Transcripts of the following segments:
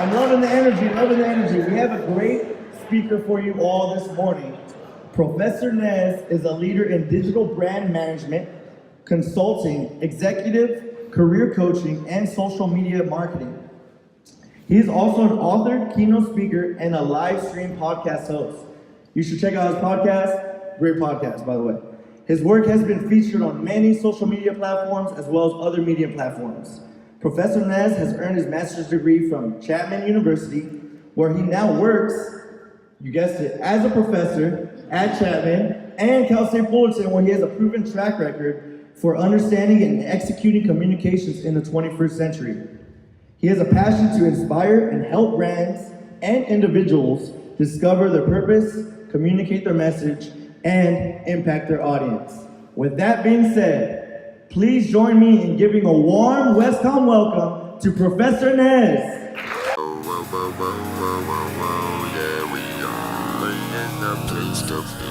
I'm loving the energy, loving the energy. We have a great speaker for you all this morning. Professor Nez is a leader in digital brand management, consulting, executive, career coaching, and social media marketing. He is also an author, keynote speaker, and a live stream podcast host. You should check out his podcast. Great podcast, by the way. His work has been featured on many social media platforms as well as other media platforms. Professor Nez has earned his master's degree from Chapman University, where he now works, you guessed it, as a professor at Chapman and Cal State Fullerton, where he has a proven track record for understanding and executing communications in the 21st century. He has a passion to inspire and help brands and individuals discover their purpose, communicate their message, and impact their audience. With that being said, please join me in giving a warm WestCom welcome to Professor Nez. Yeah, we are in the place to be.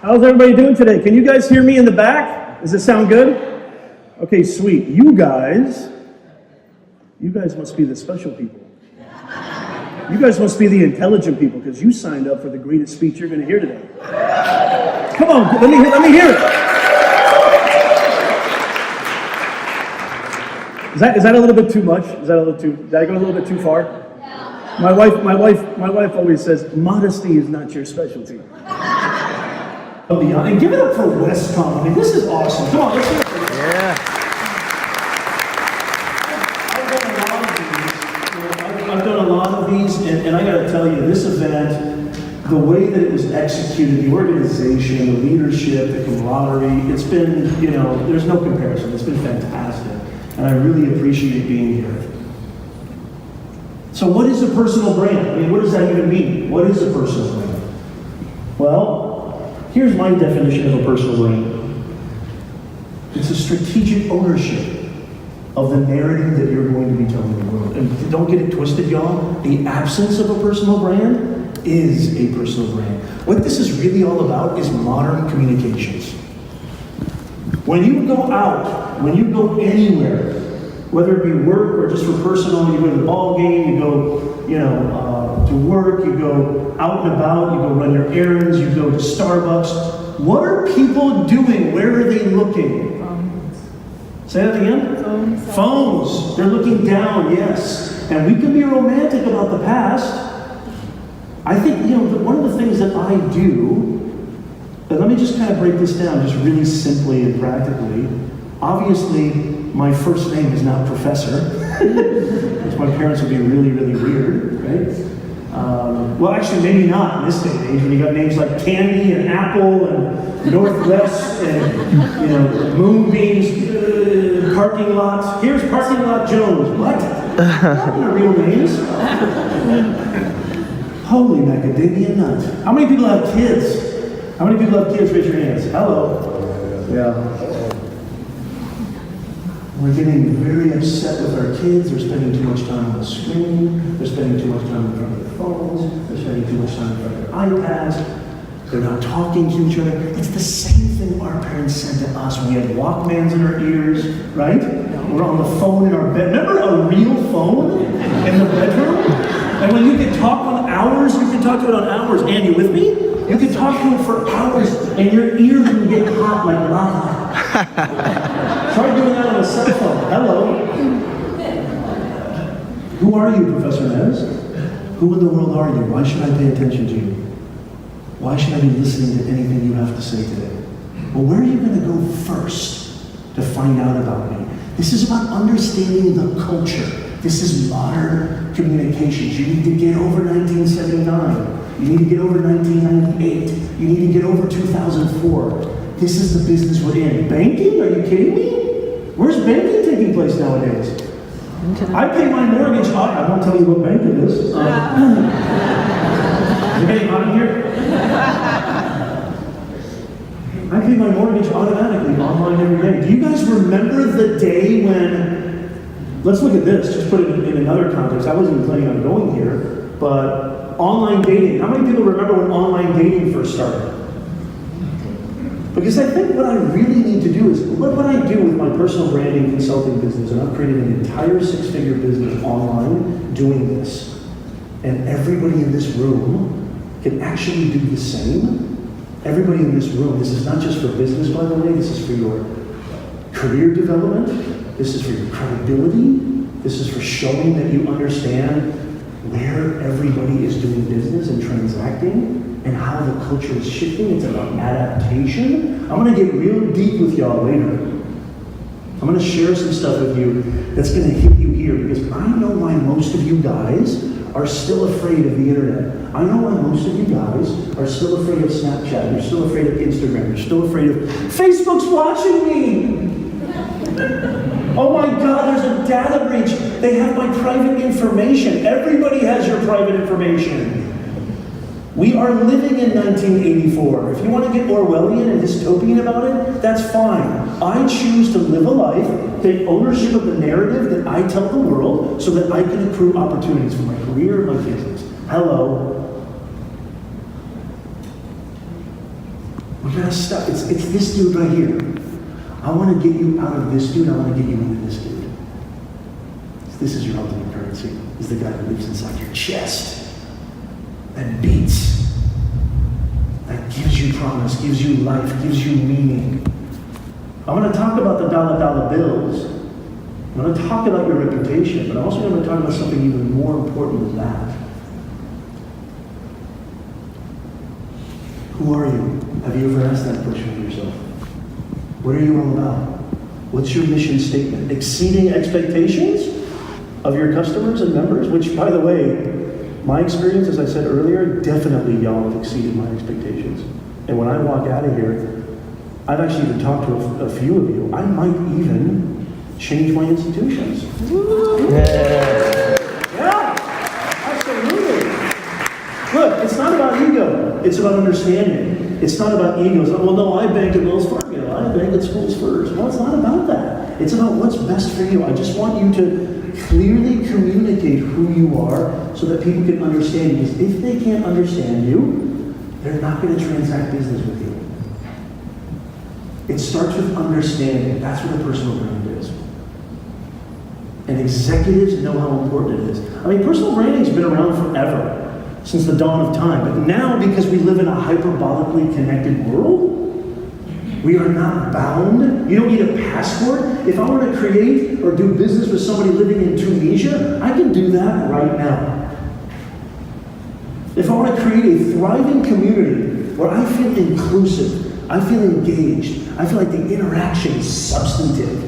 How's everybody doing today? Can you guys hear me in the back? Does it sound good? Okay, sweet. You guys must be the special people. You guys must be the intelligent people because you signed up for the greatest speech you're going to hear today. Come on, let me hear it. Is that a little bit too much? Did I go a little bit too far? My wife always says, modesty is not your specialty. And give it up for WestCom. I mean, this is awesome. Come on, let's hear it for this. Yeah. I've done a lot of these, and I got to tell you, this event, the way that it was executed, the organization, the leadership, the camaraderie, it's been, there's no comparison. It's been fantastic, and I really appreciate being here. So what is a personal brand? I mean, what does that even mean? What is a personal brand? Well, here's my definition of a personal brand. It's a strategic ownership of the narrative that you're going to be telling the world. And don't get it twisted, y'all. The absence of a personal brand is a personal brand. What this is really all about is modern communications. When you go out, when you go anywhere, whether it be work or just for personal, you go to the ball game, you go, to work, you go out and about, you go run your errands, you go to Starbucks. What are people doing? Where are they looking? Phones. Say that again? Phones. They're looking down, yes. And we can be romantic about the past. I think, one of the things that I do, and let me just kind of break this down just really simply and practically. Obviously, my first name is not Professor, because my parents would be really, really weird, right? Well, actually, maybe not in this day and age when you got names like Candy and Apple and Northwest and, Moonbeams, Parking Lots. Here's Parking Lot Jones. What? Not my real names. Holy macadamia nut. How many people have kids? How many people have kids? Raise your hands. Hello. Yeah. We're getting very upset with our kids. They're spending too much time on the screen. They're spending too much time in front of their phones. They're spending too much time in front of their iPads. They're not talking to each other. It's the same thing our parents said to us when we had Walkmans in our ears, right? We're on the phone in our bed. Remember a real phone in the bedroom? And when you could talk on hours, you could talk to it on hours. And you with me? You could talk to it for hours, and your ears would get hot like lava. Try doing that on a cell phone. Hello. Who are you, Professor Nez? Who in the world are you? Why should I pay attention to you? Why should I be listening to anything you have to say today? Well, where are you going to go first to find out about me? This is about understanding the culture. This is modern communications. You need to get over 1979. You need to get over 1998. You need to get over 2004. This is the business we're in. Banking? Are you kidding me? Where's banking taking place nowadays? I pay my mortgage. I won't tell you what bank it is. Is it getting hot in here? I pay my mortgage automatically online every day. Do you guys remember the day when, let's look at this, just put it in another context. I wasn't planning on going here, but Online dating. How many people remember when online dating first started? Because I think what I really need to do is, what I do with my personal branding consulting business, and I've created an entire 6-figure business online doing this. And everybody in this room can actually do the same. Everybody in this room, this is not just for business, by the way, this is for your career development, this is for your credibility, this is for showing that you understand where everybody is doing business and transacting, and how the culture is shifting. It's about adaptation. I'm gonna get real deep with y'all later. I'm gonna share some stuff with you that's gonna hit you here, because I know why most of you guys are still afraid of the internet. I know why most of you guys are still afraid of Snapchat, you're still afraid of Instagram, you're still afraid of Facebook's watching me. Oh my God, there's a data breach. They have my private information. Everybody has your private information. We are living in 1984. If you want to get Orwellian and dystopian about it, that's fine. I choose to live a life, take ownership of the narrative that I tell the world so that I can accrue opportunities for my career and my business. Hello. We gotta stop. It's this dude right here. I want to get you out of this dude. I want to get you into this dude. This is your ultimate currency. Is the guy that lives inside your chest. That beats, that gives you promise, gives you life, gives you meaning. I'm going to talk about the dollar bills. I'm going to talk about your reputation, but I'm also going to talk about something even more important than that. Who are you? Have you ever asked that question of yourself? What are you all about? What's your mission statement? Exceeding expectations of your customers and members, which, by the way, my experience, as I said earlier, definitely y'all have exceeded my expectations. And when I walk out of here, I've actually even talked to a few of you. I might even change my institutions. Yeah, absolutely. Look, it's not about ego. It's about understanding. It's not about ego. It's not, well, no, I banked at Wells Fargo. I banked at schools first. Well, it's not about that. It's about what's best for you. I just want you to clearly communicate who you are so that people can understand you. Because if they can't understand you, they're not going to transact business with you. It starts with understanding. That's what a personal brand is. And executives know how important it is. I mean, personal branding's been around forever, since the dawn of time. But now, because we live in a hyperbolically connected world, we are not bound. You don't need a passport. If I want to create or do business with somebody living in Tunisia, I can do that right now. If I want to create a thriving community where I feel inclusive, I feel engaged, I feel like the interaction is substantive,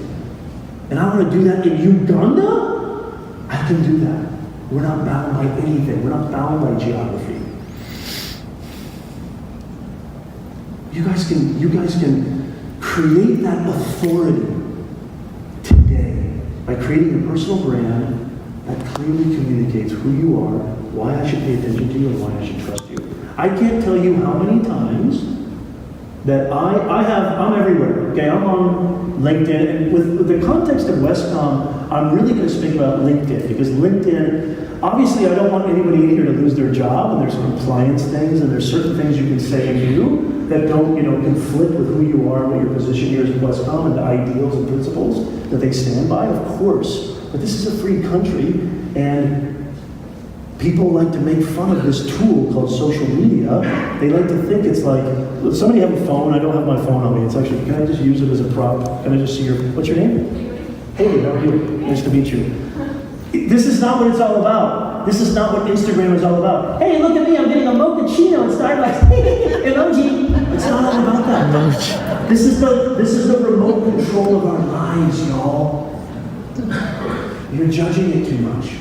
and I want to do that in Uganda, I can do that. We're not bound by anything. We're not bound by geography. You guys can create that authority today by creating a personal brand that clearly communicates who you are, why I should pay attention to you, and why I should trust you. I can't tell you how many times that I'm everywhere. Okay, I'm on LinkedIn, and with the context of Westcom, I'm really going to speak about LinkedIn, because LinkedIn, obviously I don't want anybody in here to lose their job, and there's compliance things, and there's certain things you can say and do that don't, conflict with who you are and what your position here is at Westcom and the ideals and principles that they stand by, of course. But this is a free country, and people like to make fun of this tool called social media. They like to think it's like, somebody have a phone? I don't have my phone on me. It's actually, can I just use it as a prop? Can I just see what's your name? Hey, how are you? Nice to meet you. This is not what it's all about. This is not what Instagram is all about. Hey, look at me, I'm getting a mochaccino at Starbucks. Emoji. It's not all about that. This is the remote control of our lives, y'all. You're judging it too much.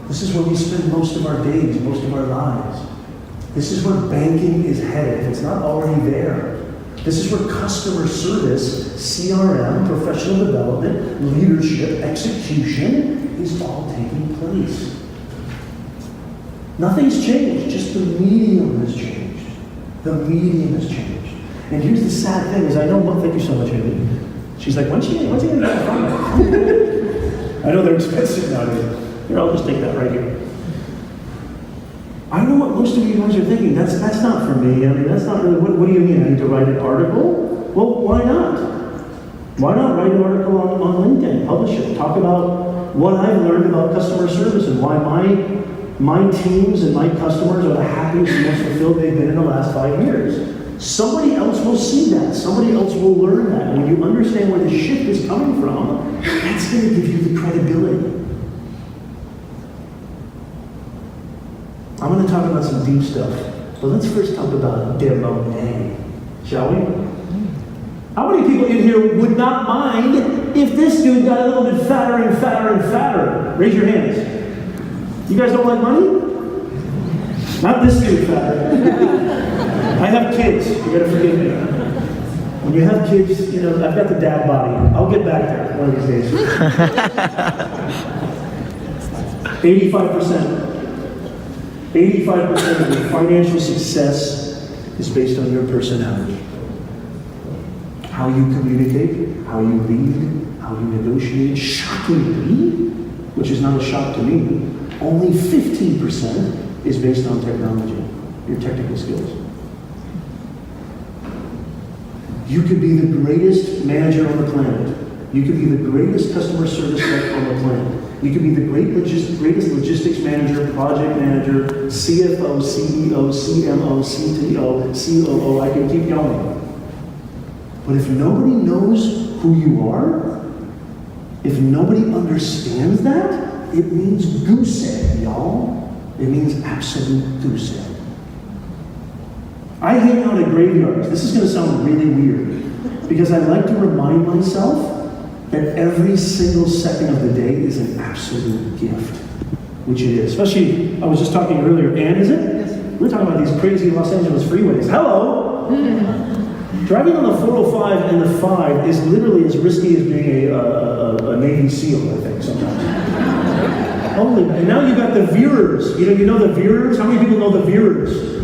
This is where we spend most of our days, most of our lives. This is where banking is headed, if it's not already there. This is where customer service, CRM, professional development, leadership, execution is all taking place. Nothing's changed, just the medium has changed. The medium has changed. And here's the sad thing is, I know one, thank you so much, Amy. She's like, when's he gonna get a phone? I know they're expensive nowadays. Here, I'll just take that right here. I know what most of you guys are thinking. That's not for me. I mean, that's not really, what do you mean? I need to write an article? Well, why not? Why not write an article on LinkedIn, publish it, talk about what I've learned about customer service and why my teams and my customers are the happiest and most fulfilled they've been in the last 5 years. Somebody else will see that. Somebody else will learn that. When you understand where the shift is coming from, that's going to give you the credibility. I'm going to talk about some deep stuff, but let's first talk about demo day, shall we? How many people in here would not mind if this dude got a little bit fatter and fatter and fatter? Raise your hands. You guys don't like money? Not this dude fatter. I have kids. You gotta forgive me. When you have kids, you know, I've got the dad body. I'll get back there one of these days. 85%. 85% of your financial success is based on your personality. How you communicate, how you lead, how you negotiate. Shockingly, which is not a shock to me, only 15% is based on technology, your technical skills. You could be the greatest manager on the planet. You could be the greatest customer service rep on the planet. You could be the greatest logistics manager, project manager, CFO, CEO, CMO, CTO, COO, I can keep going. But if nobody knows who you are, if nobody understands that, it means goose egg, y'all. It means absolute goose egg. I hang out at graveyards. This is going to sound really weird, because I like to remind myself that every single second of the day is an absolute gift, which it is. Especially, I was just talking earlier, Ann, is it? Yes. We're talking about these crazy Los Angeles freeways. Hello! Driving on the 405 and the 5 is literally as risky as being a Navy SEAL, I think, sometimes. And now you've got the veerers. You know the veerers? How many people know the veerers?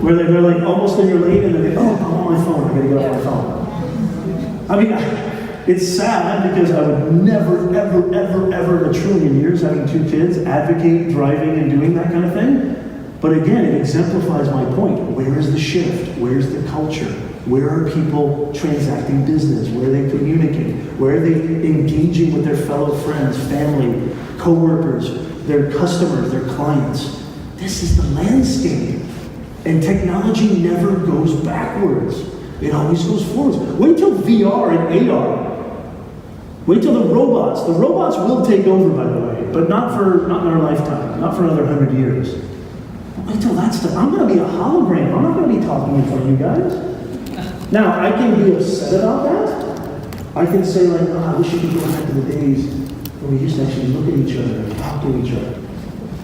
Where they're like almost in your lane and they go, oh, I'm on my phone, I gotta get off my phone. I mean, it's sad because I would never, ever, ever, ever in a trillion years, having 2 kids, advocate driving and doing that kind of thing. But again, it exemplifies my point. Where is the shift? Where's the culture? Where are people transacting business? Where are they communicating? Where are they engaging with their fellow friends, family, co-workers, their customers, their clients? This is the landscape. And technology never goes backwards. It always goes forwards. Wait till VR and AR. Wait till the robots will take over, by the way, but not in our lifetime, not for another 100 years. Wait till that stuff. I'm going to be a hologram. I'm not going to be talking in front of you guys. Now, I can be upset about that. I can say like, oh, I wish you could go back to the days when we used to actually look at each other and talk to each other.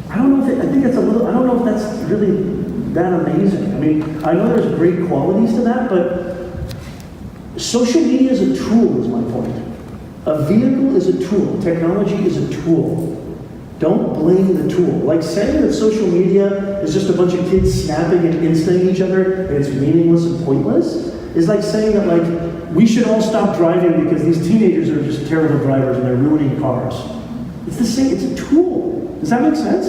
I don't know if that's really that amazing. I mean, I know there's great qualities to that, but social media is a tool, is my point. A vehicle is a tool. Technology is a tool. Don't blame the tool. Like saying that social media is just a bunch of kids snapping and instaing each other and it's meaningless and pointless is like saying that like we should all stop driving because these teenagers are just terrible drivers and they're ruining cars. It's the same, it's a tool. Does that make sense?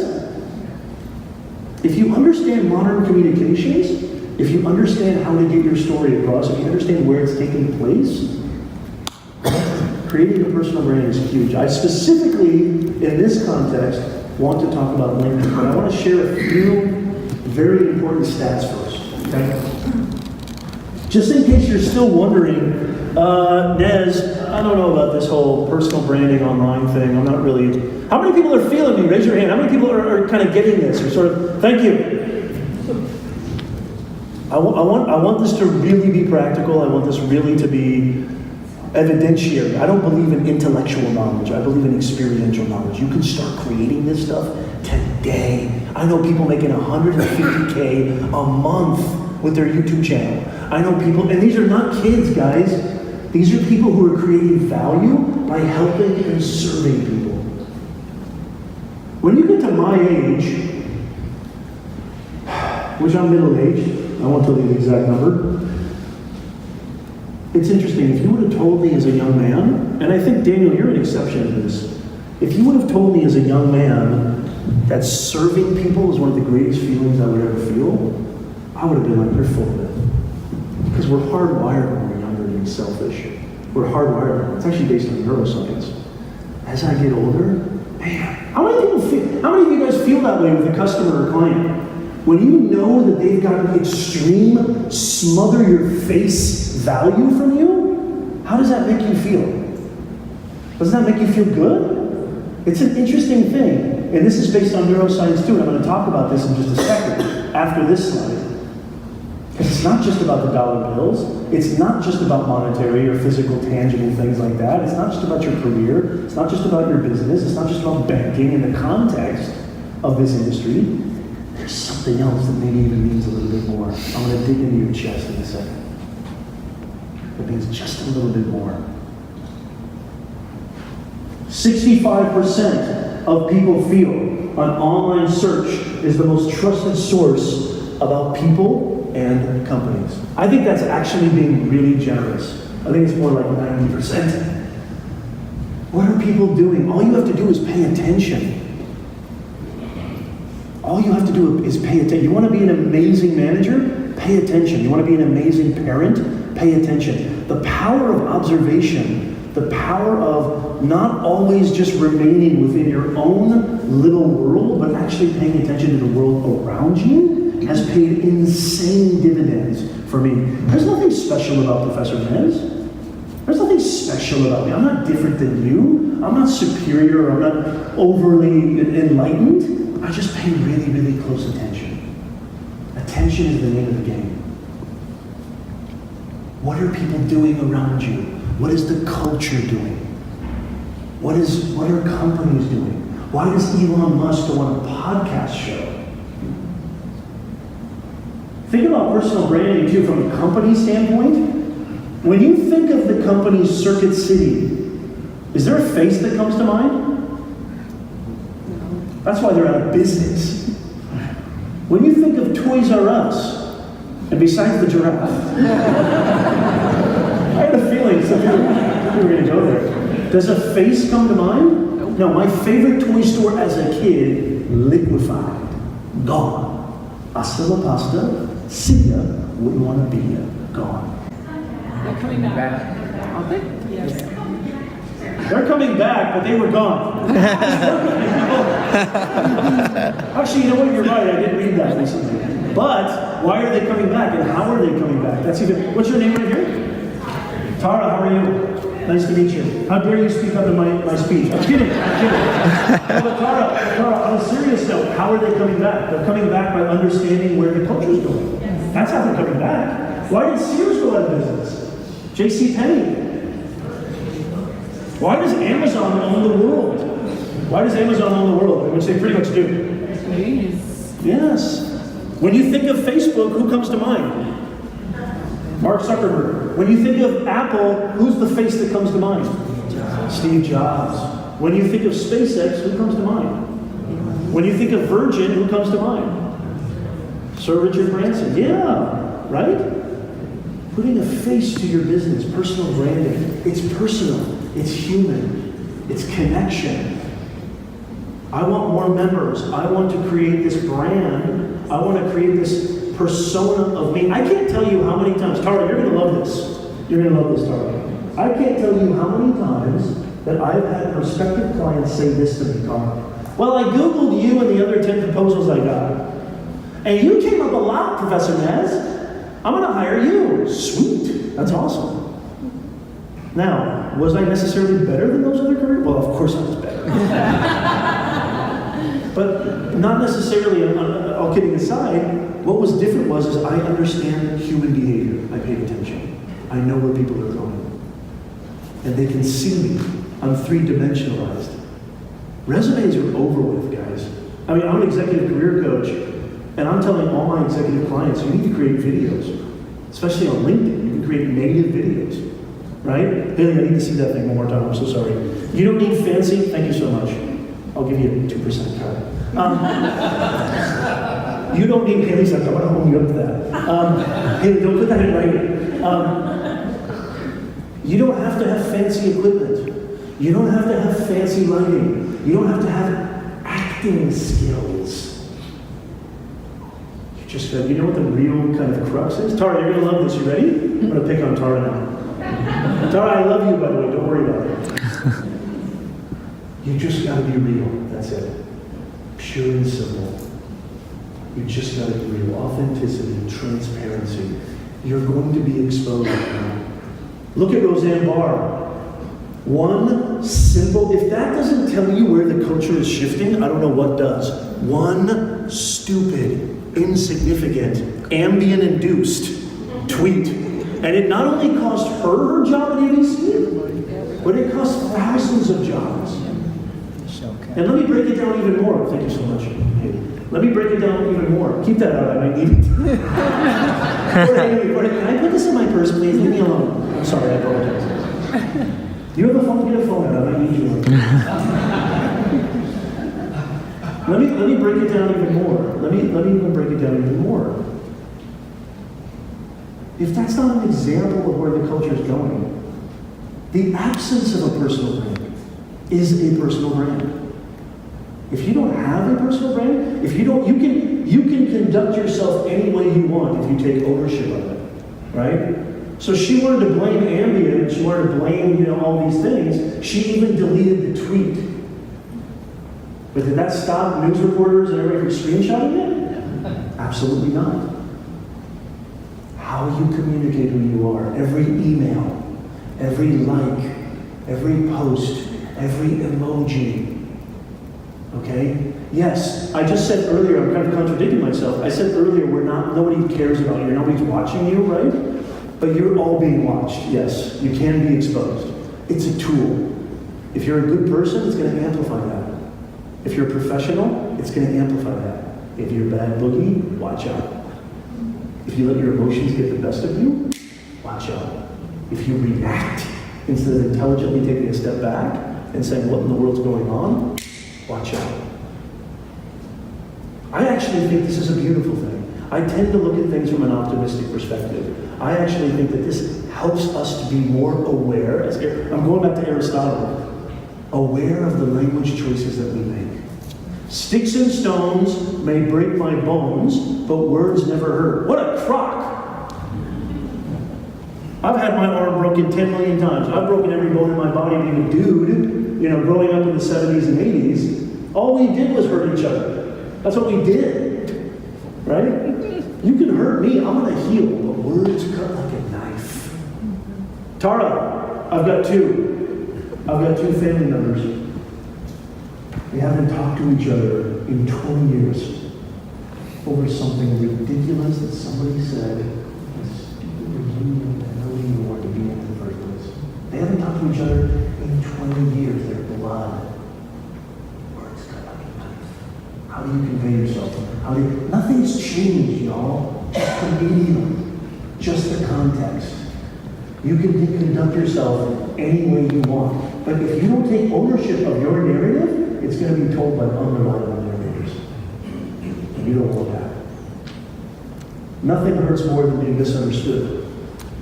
If you understand modern communications, if you understand how to get your story across, if you understand where it's taking place, creating a personal brand is huge. I specifically, in this context, want to talk about LinkedIn, but I want to share a few very important stats first, okay? Just in case you're still wondering, Nez, I don't know about this whole personal branding online thing. I'm not really... How many people are feeling me? Raise your hand. How many people are kind of getting this? Or sort of, thank you. I want this to really be practical. I want this really to be evidentiary. I don't believe in intellectual knowledge. I believe in experiential knowledge. You can start creating this stuff today. I know people making $150K a month with their YouTube channel. I know people, and these are not kids, guys. These are people who are creating value by helping and serving people. When you get to my age, which I'm middle-aged, I won't tell you the exact number, it's interesting. If you would have told me as a young man, and I think, Daniel, you're an exception to this. If you would have told me as a young man that serving people is one of the greatest feelings I would ever feel, I would have been like, you're full of it. Because we're hardwired when we're younger to be selfish. We're hardwired. It's actually based on neuroscience. As I get older, man, how many of you guys feel that way with a customer or client? When you know that they've got an extreme, smother your face value from you, how does that make you feel? Doesn't that make you feel good? It's an interesting thing. And this is based on neuroscience too, and I'm going to talk about this in just a second, after this slide. Because it's not just about the dollar bills. It's not just about monetary or physical, tangible things like that. It's not just about your career. It's not just about your business. It's not just about banking in the context of this industry. There's something else that maybe even means a little bit more. I'm going to dig into your chest in a second. It means just a little bit more. 65% of people feel an online search is the most trusted source about people and companies. I think that's actually being really generous. I think it's more like 90%. What are people doing? All you have to do is pay attention. All you have to do is pay attention. You want to be an amazing manager? Pay attention. You want to be an amazing parent? Pay attention. The power of observation, the power of not always just remaining within your own little world, but actually paying attention to the world around you, has paid insane dividends for me. There's nothing special about Professor Nez. There's nothing special about me. I'm not different than you. I'm not superior. I'm not overly enlightened. I just pay really, really close attention. Attention is the name of the game. What are people doing around you? What is the culture doing? What are companies doing? Why does Elon Musk go on a podcast show? Think about personal branding too from a company standpoint. When you think of the company Circuit City, is there a face that comes to mind? That's why they're out of business. When you think of Toys R Us, and besides the giraffe, I had a feeling some people were going to go there. Does a face come to mind? No, my favorite toy store as a kid, liquefied, gone. Hasta la pasta, see ya, wouldn't want to be ya, gone. They're coming back. Are they? Yes. They're coming back, but they were gone. Actually, you know what? You're right. I didn't read that recently. But why are they coming back, and how are they coming back? That's even. What's your name right here? Tara. How are you? Nice to meet you. How dare you speak under my speech? I'm kidding. No, but Tara, on a serious note, how are they coming back? They're coming back by understanding where the culture's going. That's how they're coming back. Why did Sears go out of business? JCPenney. Why does Amazon own the world? Why does Amazon own the world? Which they pretty much do. Please. Yes. When you think of Facebook, who comes to mind? Mark Zuckerberg. When you think of Apple, who's the face that comes to mind? Steve Jobs. When you think of SpaceX, who comes to mind? When you think of Virgin, who comes to mind? Sir Richard Branson. Yeah, right? Putting a face to your business, personal branding. It's personal, it's human, it's connection. I want more members. I want to create this brand. I want to create this persona of me. I can't tell you how many times, Tara, you're going to love this. You're going to love this, Tara. I can't tell you how many times that I've had prospective clients say this to me, Tara. Well, I Googled you and the other 10 proposals I got. And you came up a lot, Professor Nez. I'm going to hire you. Sweet. That's awesome. Now, was I necessarily better than those other careers? Well, of course I was better. But not necessarily, all kidding aside, what was different was I understand human behavior. I paid attention. I know where people are going. And they can see me. I'm three-dimensionalized. Resumes are over with, guys. I mean, I'm an executive career coach, and I'm telling all my executive clients, you need to create videos. Especially on LinkedIn, you can create native videos. Right? Haley, I need to see that thing one more time. I'm so sorry. You don't need fancy. Thank you so much. I'll give you a 2% card. You don't need Haley's like, I want to hold you up to that. Haley, don't put that in writing. You don't have to have fancy equipment. You don't have to have fancy lighting. You don't have to have acting skills. You know what the real kind of crux is? Tara, you're gonna love this, you ready? I'm gonna pick on Tara now. Tara, I love you, by the way, don't worry about it. You just gotta be real, that's it. Pure and simple. You just gotta be real. Authenticity, transparency. You're going to be exposed now. Look at Roseanne Barr. One simple, if that doesn't tell you where the culture is shifting, I don't know what does. One stupid, insignificant, ambient-induced tweet. And it not only cost her job at ABC, but it cost thousands of jobs. And let me break it down even more. Thank you so much. Hey, let me break it down even more. Keep that out, I might need it. Can I put this in my purse, please? Leave me alone. I'm sorry, I apologize. Do you have a phone? Get a phone out. I might need you. Let me break it down even more. Let me even break it down even more. If that's not an example of where the culture is going, the absence of a personal brand is a personal brand. If you don't have a personal brand, if you don't, you can conduct yourself any way you want if you take ownership of it, right? So she wanted to blame Ambien, she wanted to blame, all these things. She even deleted the tweet. But did that stop news reporters and everybody from screenshotting it? Absolutely not. How you communicate who you are, every email, every like, every post, every emoji. Okay? Yes, I just said earlier, I'm kind of contradicting myself. I said earlier, nobody cares about you, nobody's watching you, right? But you're all being watched, yes. You can be exposed. It's a tool. If you're a good person, it's going to amplify that. If you're a professional, it's going to amplify that. If you're a bad boogie, watch out. If you let your emotions get the best of you, watch out. If you react instead of intelligently taking a step back and saying, what in the world's going on? Watch out. I actually think this is a beautiful thing. I tend to look at things from an optimistic perspective. I actually think that this helps us to be more aware, I'm going back to Aristotle, aware of the language choices that we make. Sticks and stones may break my bones, but words never hurt. What a crock! I've had my arm broken 10 million times. I've broken every bone in my body being a dude, growing up in the 70s and 80s. All we did was hurt each other. That's what we did, right? You can hurt me, I'm gonna heal, but words cut like a knife. Tara, I've got two family members. We haven't talked to each other in 20 years over something ridiculous that somebody said, a stupid reunion that nobody even wanted to be in the first place. They haven't talked to each other in 20 years, their blood. Words cut like a knife. How do you convey yourself? Nothing's changed, y'all. Just the medium, just the context. You can conduct yourself any way you want. But if you don't take ownership of your narrative, it's going to be told by unreliable narrators. And you don't want that. Nothing hurts more than being misunderstood.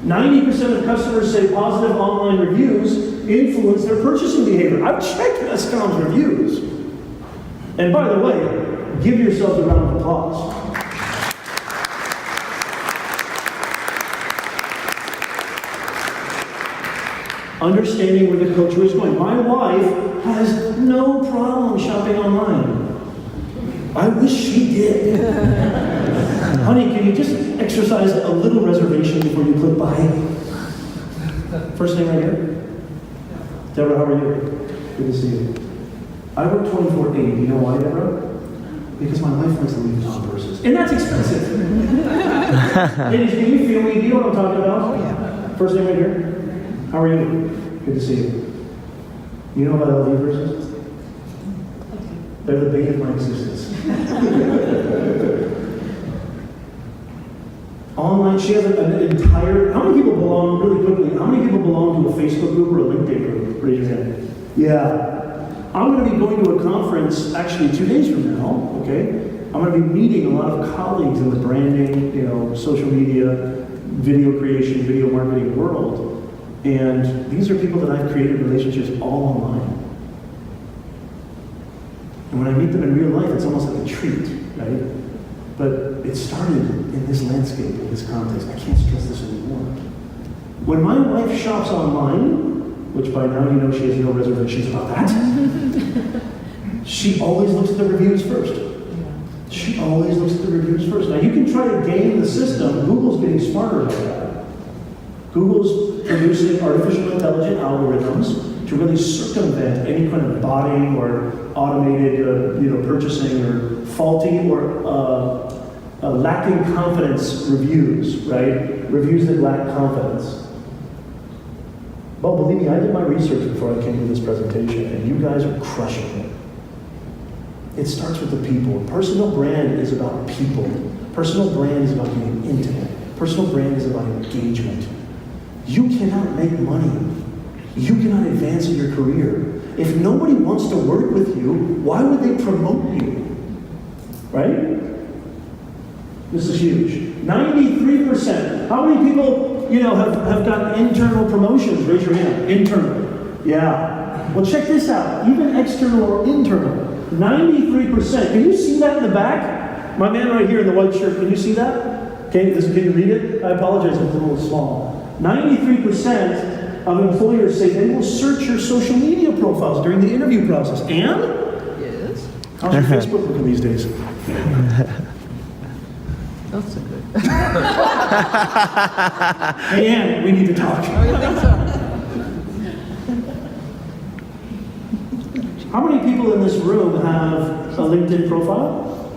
90% of customers say positive online reviews influence their purchasing behavior. I've checked Escom's reviews. And by the way, give yourselves a round of applause. Understanding where the culture is going. My wife has no problem shopping online. I wish she did. Honey, can you just exercise a little reservation before you click buy? First name right here. Deborah, how are you? Good to see you. I work 24/8. You know why, Deborah? Because my wife likes to leave Tom purses. And that's expensive. Ladies, can you feel me? Do you know what I'm talking about? Oh, yeah. First name right here. How are you? Good to see you. You know about LV purses? They're the bane of my existence. Online, she has an entire, how many people belong, really quickly, how many people belong to a Facebook group or a LinkedIn group? Raise your hand. Yeah. I'm going to be going to a conference actually 2 days from now, okay? I'm going to be meeting a lot of colleagues in the branding, social media, video creation, video marketing world. And these are people that I've created relationships all online. And when I meet them in real life, it's almost like a treat, right? But it started in this landscape, in this context. I can't stress this anymore. When my wife shops online, which by now you know she has no reservations about that, she always looks at the reviews first. She always looks at the reviews first. Now you can try to game the system. Google's getting smarter about that. Google's producing artificial intelligent algorithms to really circumvent any kind of botting or automated purchasing or faulty or lacking confidence reviews, right? Reviews that lack confidence. Well, believe me, I did my research before I came to this presentation, and you guys are crushing it. It starts with the people. Personal brand is about people. Personal brand is about being intimate. Personal brand is about engagement. You cannot make money. You cannot advance in your career. If nobody wants to work with you, why would they promote you? Right? This is huge. 93%. How many people, have gotten internal promotions? Raise your hand. Internal. Yeah. Well, check this out. Even external or internal. 93%. Can you see that in the back? My man right here in the white shirt, can you see that? Can you read it? I apologize, it's a little small. 93% of employers say they will search your social media profiles during the interview process. And? Yes. How's your Facebook looking these days? Not so good. Hey, Ann, we need to talk. Oh, you think so? How many people in this room have a LinkedIn profile?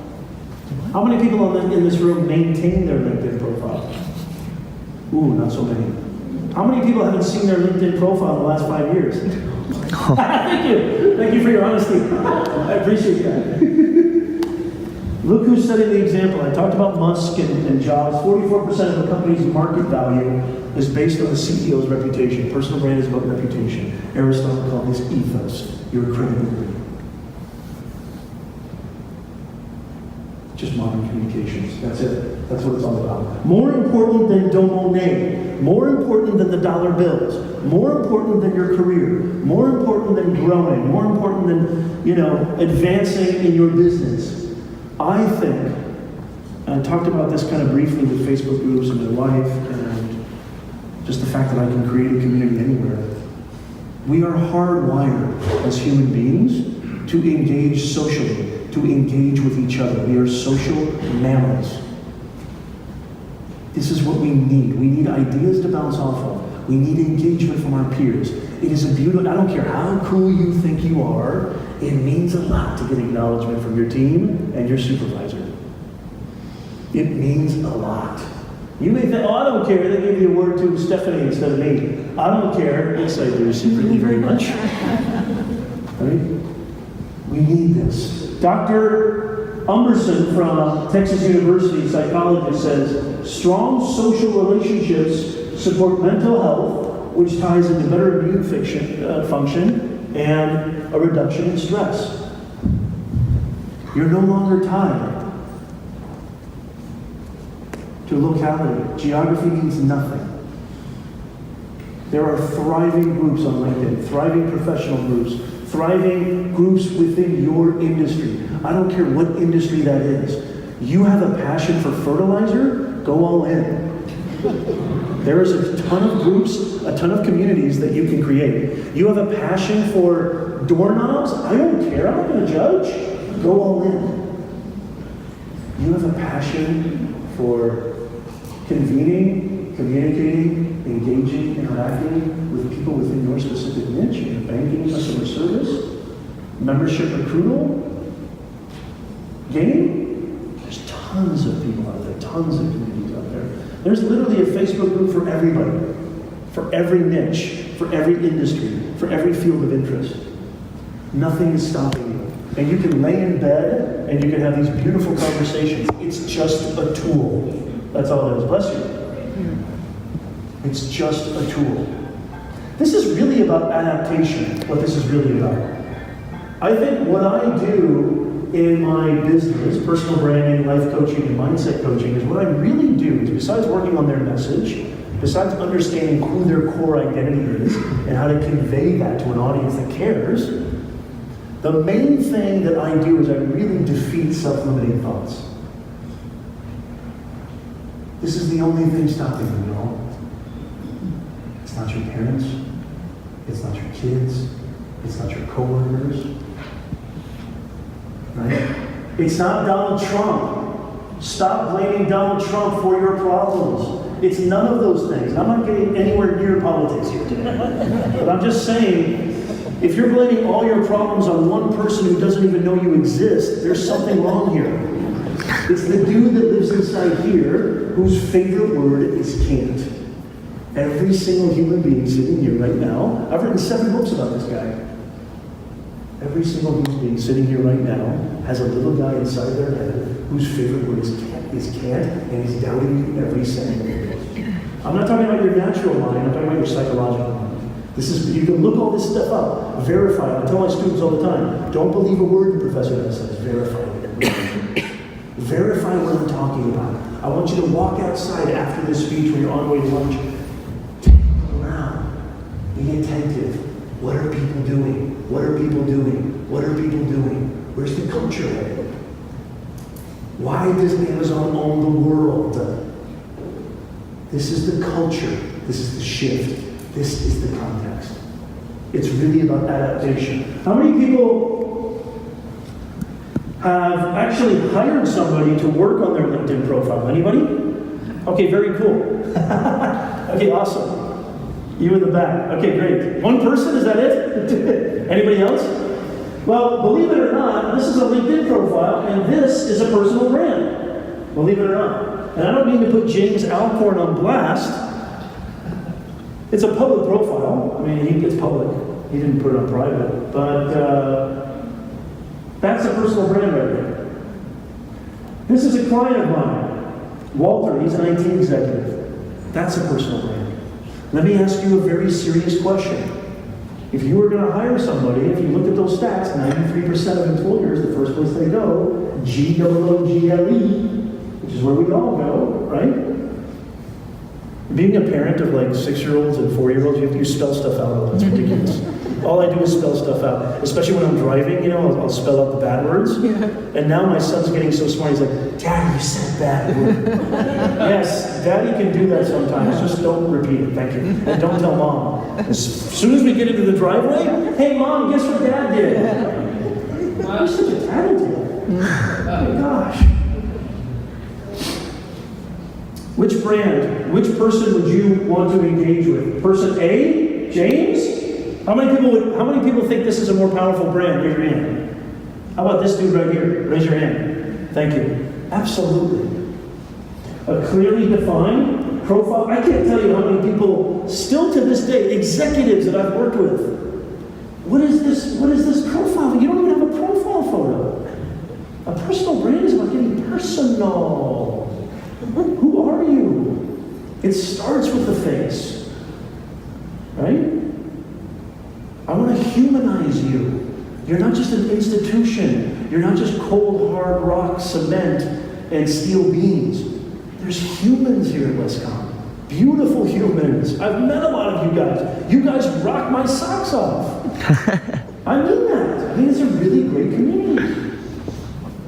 How many people in this room maintain their LinkedIn profile? Ooh, not so many. How many people haven't seen their LinkedIn profile in the last 5 years? Thank you. Thank you for your honesty. I appreciate that. Look who's setting the example. I talked about Musk and Jobs. 44% of a company's market value is based on the CEO's reputation. Personal brand is about reputation. Aristotle called this ethos. Your credibility. Just modern communications. That's it. That's what it's all about. More important than domo name. More important than the dollar bills. More important than your career. More important than growing. More important than, advancing in your business. I think, and I talked about this kind of briefly with Facebook groups and my wife, and just the fact that I can create a community anywhere. We are hardwired as human beings to engage socially, to engage with each other. We are social mammals. This is what we need. We need ideas to bounce off of. We need engagement from our peers. It is a beautiful, I don't care how cool you think you are, it means a lot to get acknowledgement from your team and your supervisor. It means a lot. You may think, I don't care, they gave the award to Stephanie instead of me. I don't care. Yes, I do, secretly very much. Right? We need this. Dr. Umberson from Texas University, psychologist, says, strong social relationships support mental health, which ties into better immune function and a reduction in stress. You're no longer tied to locality. Geography means nothing. There are thriving groups on LinkedIn, thriving professional groups, thriving groups within your industry. I don't care what industry that is. You have a passion for fertilizer, go all in. There is a ton of groups, a ton of communities that you can create. You have a passion for doorknobs, I don't care, I'm not going to judge, go all in. You have a passion for convening, communicating, engaging, interacting with people within your specific niche, in banking, customer service, membership recruital, game. There's tons of people out there, tons of communities out there. There's literally a Facebook group for everybody, for every niche, for every industry, for every field of interest. Nothing is stopping you. And you can lay in bed and you can have these beautiful conversations. It's just a tool. That's all it is. Bless you. It's just a tool. This is really about adaptation, what this is really about. I think what I do in my business, personal branding, life coaching, and mindset coaching, is what I really do is, besides working on their message, besides understanding who their core identity is and how to convey that to an audience that cares, The main thing that I do is I really defeat self-limiting thoughts. This is the only thing stopping you, y'all. It's not your parents. It's not your kids. It's not your coworkers. Right? It's not Donald Trump. Stop blaming Donald Trump for your problems. It's none of those things. I'm not getting anywhere near politics here today. But I'm just saying, if you're blaming all your problems on one person who doesn't even know you exist, there's something wrong here. It's the dude that lives inside here whose favorite word is can't. Every single human being sitting here right now, I've written 7 books about this guy. Every single human being sitting here right now has a little guy inside their head whose favorite word is can't, and he's doubting you every second. I'm not talking about your natural mind, I'm talking about your psychological mind. This is, you can look all this stuff up, verify it. I tell my students all the time, don't believe a word the professor Nez says, verify it. Verify what I'm talking about. I want you to walk outside after this speech when you're on the way to lunch. Take a look around. Be attentive. What are people doing? What are people doing? What are people doing? Where's the culture headed? Why does Amazon own the world? This is the culture. This is the shift. This is the context. It's really about adaptation. How many people have actually hired somebody to work on their LinkedIn profile? Anybody? Okay, very cool. Okay, awesome. You in the back. Okay, great. One person, is that it? Anybody else? Well, believe it or not, this is a LinkedIn profile, and this is a personal brand. Believe it or not. And I don't mean to put James Alcorn on blast. It's a public profile. I mean, it's public. He didn't put it on private. But that's a personal brand right there. This is a client of mine. Walter, he's an IT executive. That's a personal brand. Let me ask you a very serious question. If you were going to hire somebody, if you looked at those stats, 93% of employers, the first place they go, G-O-O-G-L-E, which is where we all go, right? Being a parent of like 6-year-olds and 4-year-olds, you have to spell stuff out. That's ridiculous. All I do is spell stuff out, especially when I'm driving, you know, I'll spell out the bad words. Yeah. And now my son's getting so smart, he's like, Daddy, you said bad word. Yes, Daddy can do that sometimes, just don't repeat it, thank you. And don't tell Mom. As soon as we get into the driveway, hey Mom, guess what Dad did? Wow. You're such a tattletale. Oh my gosh. Which brand, which person would you want to engage with? Person A, James? How many people think this is a more powerful brand? Raise your hand. How about this dude right here? Raise your hand. Thank you. Absolutely. A clearly defined profile. I can't tell you how many people, still to this day, executives that I've worked with. What is this profile? You don't even have a profile photo. A personal brand is about getting personal. Who are you? It starts with the face, right? I want to humanize you. You're not just an institution. You're not just cold, hard rock, cement, and steel beams. There's humans here at WestCon. Beautiful humans. I've met a lot of you guys. You guys rock my socks off. I mean that. I mean, it's a really great community.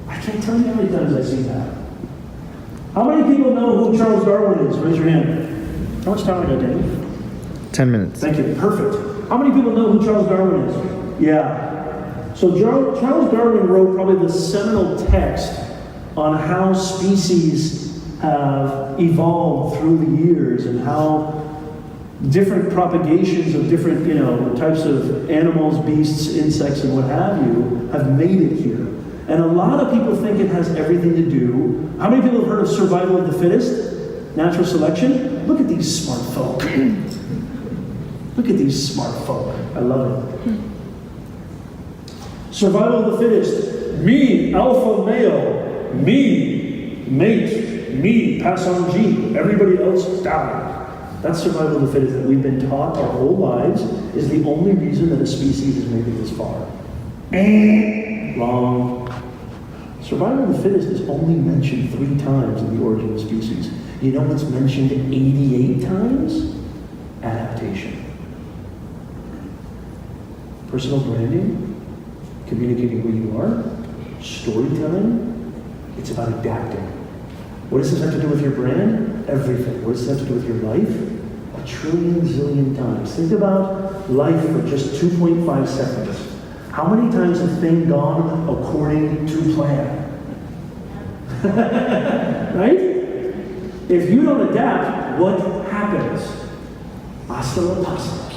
I can't tell you how many times I see that. How many people know who Charles Darwin is? Raise your hand. How much time I got, Danny? 10 minutes. Thank you. Perfect. How many people know who Charles Darwin is? Yeah. So Charles Darwin wrote probably the seminal text on how species have evolved through the years and how different propagations of different, types of animals, beasts, insects, and what have you have made it here. And a lot of people think it has everything to do. How many people have heard of survival of the fittest? Natural selection? Look at these smart folk. Look at these smart folk. I love it. Survival of the fittest. Me, alpha male. Me, mate. Me, pass on gene. Everybody else die. That's survival of the fittest that we've been taught our whole lives is the only reason that a species has made it this far. Wrong. Survival of the fittest is only mentioned 3 times in the origin of species. You know what's mentioned 88 times? Adaptation. Personal branding communicating who you are, storytelling. It's about adapting. What does this have to do with your brand? Everything. What does this have to do with your life? A trillion zillion times. Think about life for just 2.5 seconds. How many times has things gone according to plan? Right? If you don't adapt, what happens? Hasta la pasta.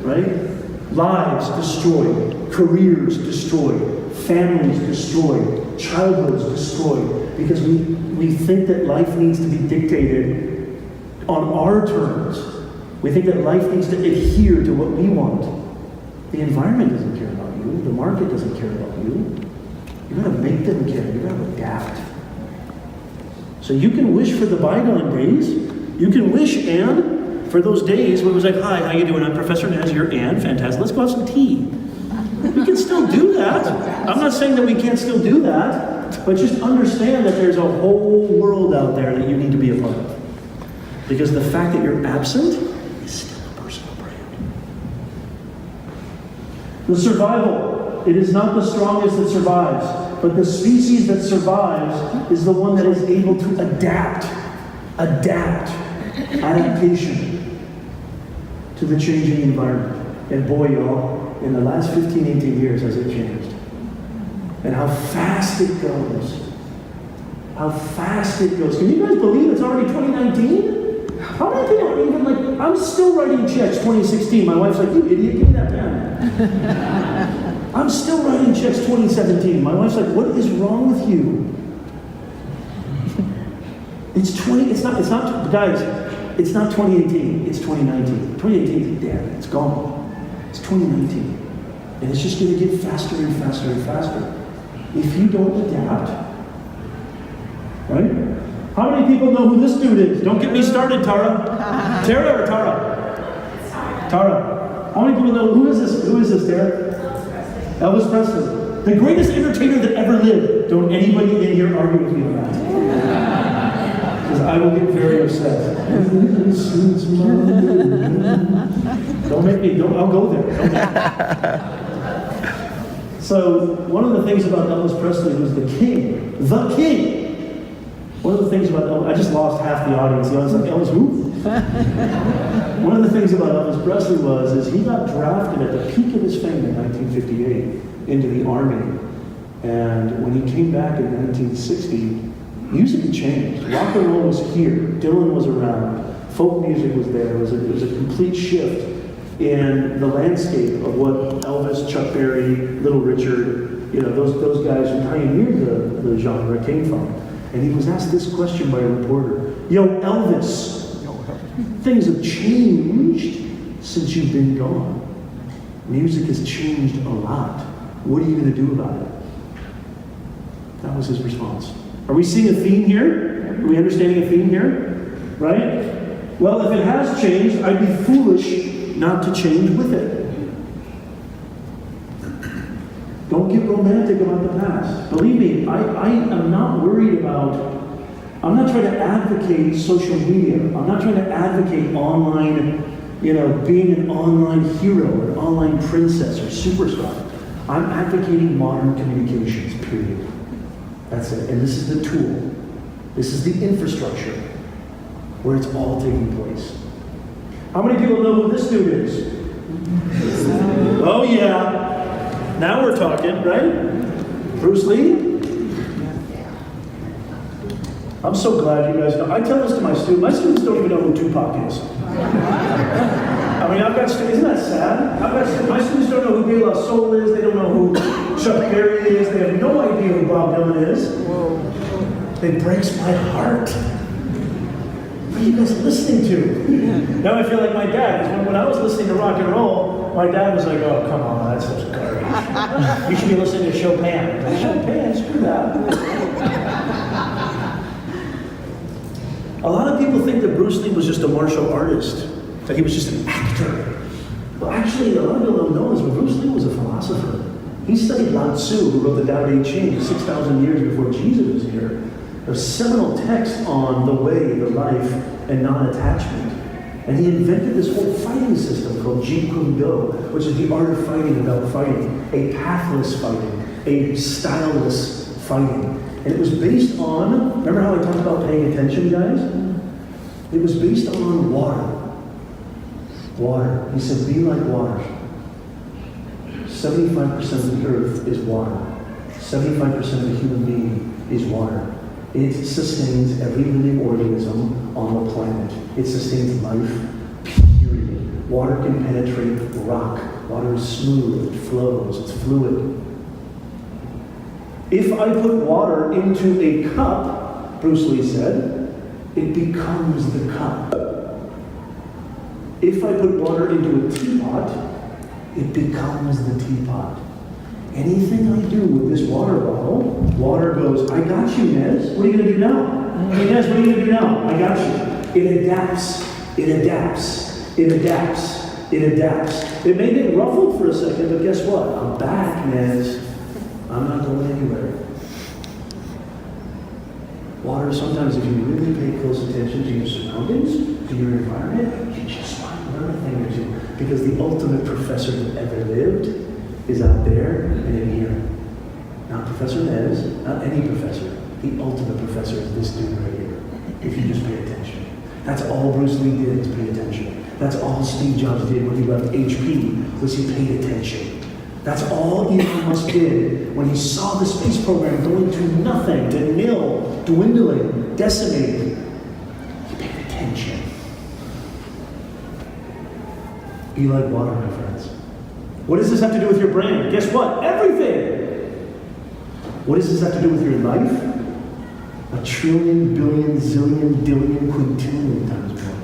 Right? Lives destroyed, careers destroyed, families destroyed, childhoods destroyed, because we think that life needs to be dictated on our terms. We think that life needs to adhere to what we want. The environment doesn't care about you. The market doesn't care about you. You've got to make them care. You've got to adapt. So you can wish for the bygone days. You can wish, and for those days where it was like, hi, how you doing? I'm Professor Nez, you're Ann, fantastic. Let's go have some tea. We can still do that. I'm not saying that we can't still do that, but just understand that there's a whole world out there that you need to be a part of. Because the fact that you're absent is still a personal brand. The survival. It is not the strongest that survives, but the species that survives is the one that is able to adapt. Adaptation to the changing environment. And boy, y'all, in the last 15, 18 years has it changed. And how fast it goes. How fast it goes. Can you guys believe it's already 2019? How many people are even like, I'm still writing checks 2016. My wife's like, you idiot, give me that pen. I'm still writing checks 2017. My wife's like, what is wrong with you? It's not 2018, it's 2019. 2018, damn, it's gone. It's 2019. And it's just going to get faster and faster and faster. If you don't adapt, right? How many people know who this dude is? Don't get me started, Tara. Tara or Tara? Tara. How many people know, who is this, Tara? Elvis Presley. The greatest entertainer that ever lived. Don't anybody in here argue with me on that. Because I will get very upset. Don't make me, I'll go there. So, one of the things about Elvis Presley was the king. One of the things about Elvis, I just lost half the audience. The audience like, Elvis who? One of the things about Elvis Presley is he got drafted at the peak of his fame in 1958 into the Army. And when he came back in 1960, music had changed. Rock and roll was here. Dylan was around. Folk music was there. It was a complete shift in the landscape of what Elvis, Chuck Berry, Little Richard, those guys who pioneered the genre came from. And he was asked this question by a reporter. Yo, Elvis, things have changed since you've been gone. Music has changed a lot. What are you going to do about it? That was his response. Are we seeing a theme here? Are we understanding a theme here? Right? Well, if it has changed, I'd be foolish not to change with it. Don't get romantic about the past. Believe me, I am not worried about, I'm not trying to advocate social media. I'm not trying to advocate online, being an online hero or an online princess or superstar. I'm advocating modern communications, period. That's it. And this is the tool. This is the infrastructure where it's all taking place. How many people know who this dude is? Oh yeah. Now we're talking, right? Bruce Lee? I'm so glad you guys know. I tell this to my students. My students don't even know who Tupac is. I mean, I've got students, isn't that sad? My students don't know who De La Soul is. They don't know who Chuck Berry is. They have no idea who Bob Dylan is. It breaks my heart. What are you guys listening to? Now I feel like my dad. Because when I was listening to rock and roll, my dad was like, oh, come on, that's such garbage. You should be listening to Chopin. Chopin, screw that. A lot of people think that Bruce Lee was just a martial artist, that he was just an actor. Well, actually, a lot of people don't know this, but Bruce Lee was a philosopher. He studied Lao Tzu, who wrote the Tao Te Ching 6,000 years before Jesus was here. There's seminal texts on the way, the life, and non-attachment. And he invented this whole fighting system called Jeet Kune Do, which is the art of fighting about fighting, a pathless fighting, a styleless fighting. And it was based on, remember how I talked about paying attention, guys? It was based on water. Water. He said, be like water. 75% of the earth is water. 75% of the human being is water. It sustains every living organism on the planet. It sustains life, period. Water can penetrate rock. Water is smooth, it flows, it's fluid. If I put water into a cup, Bruce Lee said, it becomes the cup. If I put water into a teapot, it becomes the teapot. Anything I do with this water bottle, water goes, I got you, Nez. What are you going to do now? Hey, Nez, what are you going to do now? I got you. It adapts. It adapts. It adapts. It adapts. It may get ruffled for a second, but guess what? I'm back, Nez. I'm not going anywhere. Water, sometimes if you really pay close attention to your surroundings, to your environment, you just might learn a thing or two. Because the ultimate professor that ever lived is out there and in here. Not Professor Nez, not any professor. The ultimate professor is this dude right here. If you just pay attention. That's all Bruce Lee did, is pay attention. That's all Steve Jobs did when he left HP, was he paid attention. That's all Elon Musk did when he saw the space program going to nothing, to nil, dwindling, decimating. He paid attention. Be like water, my friends. What does this have to do with your brand? Guess what? Everything! What does this have to do with your life? A trillion, billion, zillion, dillion, quintillion times more.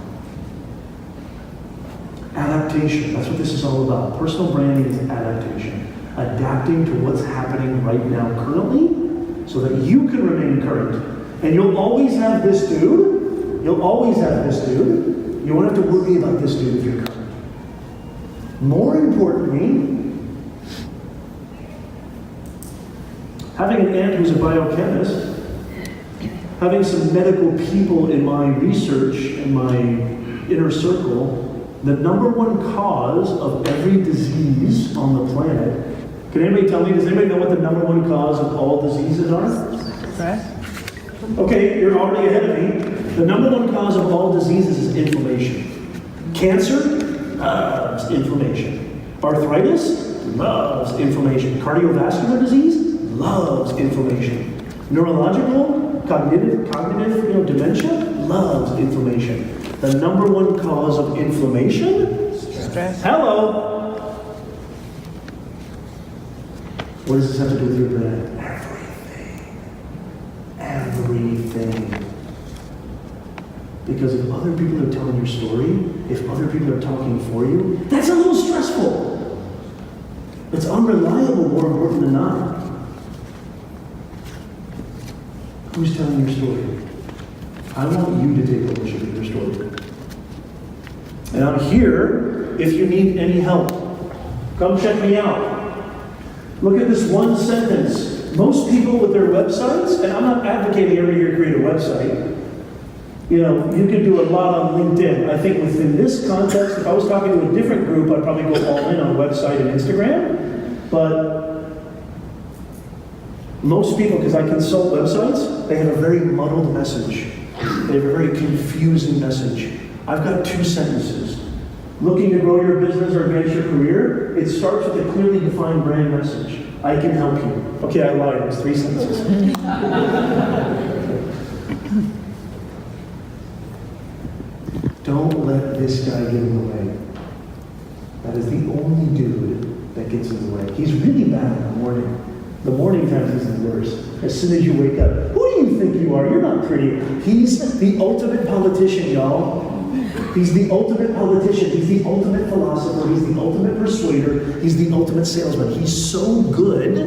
Adaptation, that's what this is all about. Personal branding is adaptation. Adapting to what's happening right now currently so that you can remain current. And you'll always have this dude. You'll always have this dude. You won't have to worry about this dude if you're current. More importantly, having an aunt who's a biochemist, having some medical people in my research, in my inner circle, the number one cause of every disease on the planet, can anybody tell me, does anybody know what the number one cause of all diseases are? Stress. Okay, you're already ahead of me. The number one cause of all diseases is inflammation. Cancer loves inflammation. Arthritis loves inflammation. Cardiovascular disease loves inflammation. Neurological, cognitive, dementia loves inflammation. The number one cause of inflammation? Stress. Hello. What does this have to do with your brand? Everything. Because if other people are telling your story, if other people are talking for you, that's a little stressful. It's unreliable, more important than not. Who's telling your story? I want you to take ownership of your story. And I'm here if you need any help. Come check me out. Look at this one sentence. Most people with their websites, and I'm not advocating everybody here create a website. You know, you can do a lot on LinkedIn. I think within this context, if I was talking to a different group, I'd probably go all in on website and Instagram. But most people, because I consult websites, they have a very muddled message. They have a very confusing message. I've got two sentences. Looking to grow your business or advance your career, it starts with a clearly defined brand message. I can help you. Okay, I lied, it's 3 sentences. Don't let this guy get in the way. That is the only dude that gets in the way. He's really bad in the morning. The morning time is the worst. As soon as you wake up, who do you think you are? You're not pretty. He's the ultimate politician, y'all. He's the ultimate politician. He's the ultimate philosopher. He's the ultimate persuader. He's the ultimate salesman. He's so good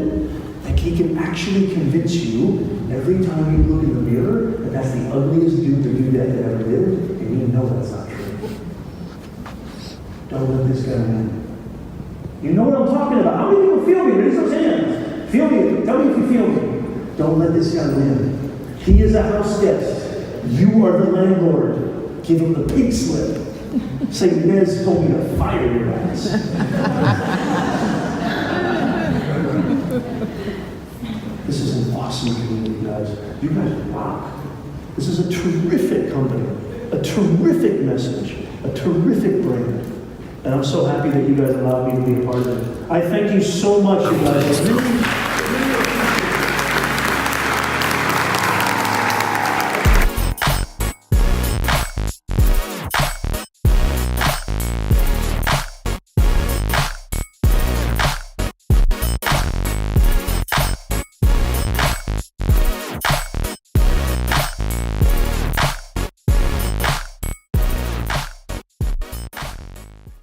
that he can actually convince you every time you look in the mirror that that's the ugliest dude or dudette that ever lived, and you know that's not true. Don't let this guy win. You know what I'm talking about. How many people feel me? Raise those hands. Feel me. Tell me if you feel me. Don't let this guy win. He is a house guest. You are the landlord. Give him the pink slip. Say, Nez told me to fire your ass. This is an awesome community, guys. You guys rock. This is a terrific company, a terrific message, a terrific brand. And I'm so happy that you guys allowed me to be a part of it. I thank you so much, you guys. I really